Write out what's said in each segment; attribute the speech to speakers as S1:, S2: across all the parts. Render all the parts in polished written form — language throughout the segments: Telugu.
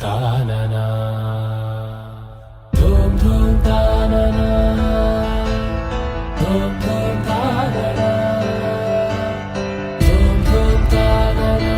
S1: तानना धूम धूम तानना धूम धूम तानना धूम धूम तानना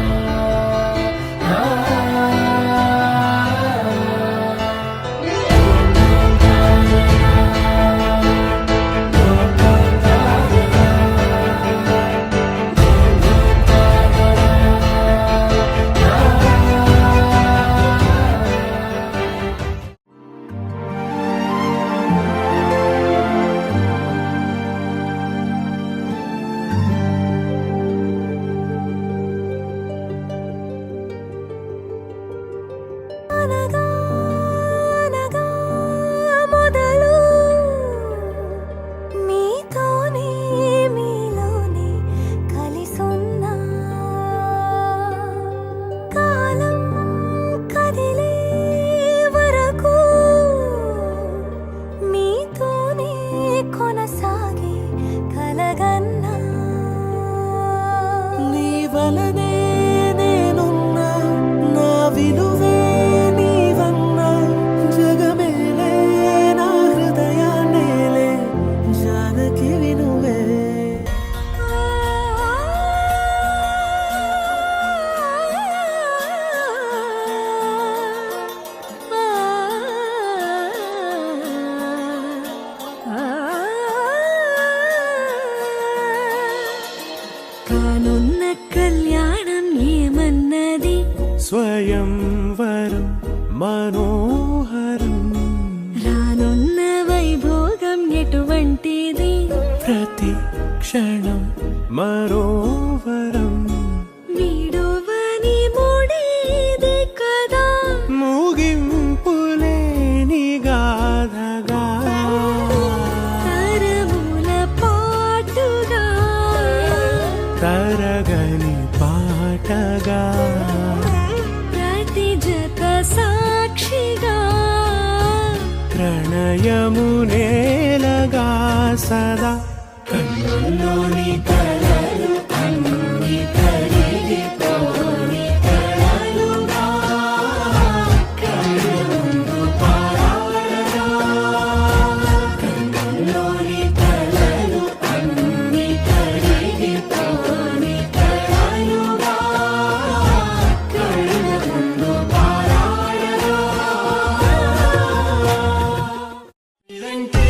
S2: కానున్న కళ్యాణం ఏమన్నది
S3: స్వయంవరం మనోహరం
S2: రానున్న వైభోగం ఎటువంటిది
S3: ప్రతి క్షణం మరోవరం
S2: వీడువని మూడేది కదా
S3: ముగింపులేని గాథగా
S2: తరముల పాటుగా
S3: తరగని పాటగా
S2: ప్రతి జత సాక్షిగా
S3: ప్రణయము నేలగా సదా కన్నుల్లోని కలలు అన్ని కరిగిపోని కలలుగా కళ్ళ ముందు పారాడగా కన్నుల్లోని కలలు అన్ని కరిగిపోని కలలుగా కళ్ళ ముందు పారాడగా ఇదంటే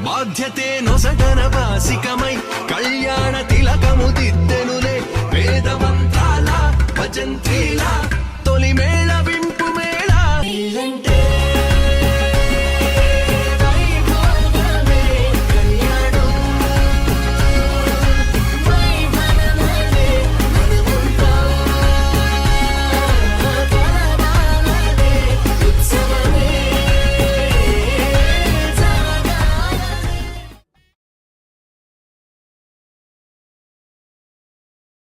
S4: బాధ్యతే నొసగన బాసిక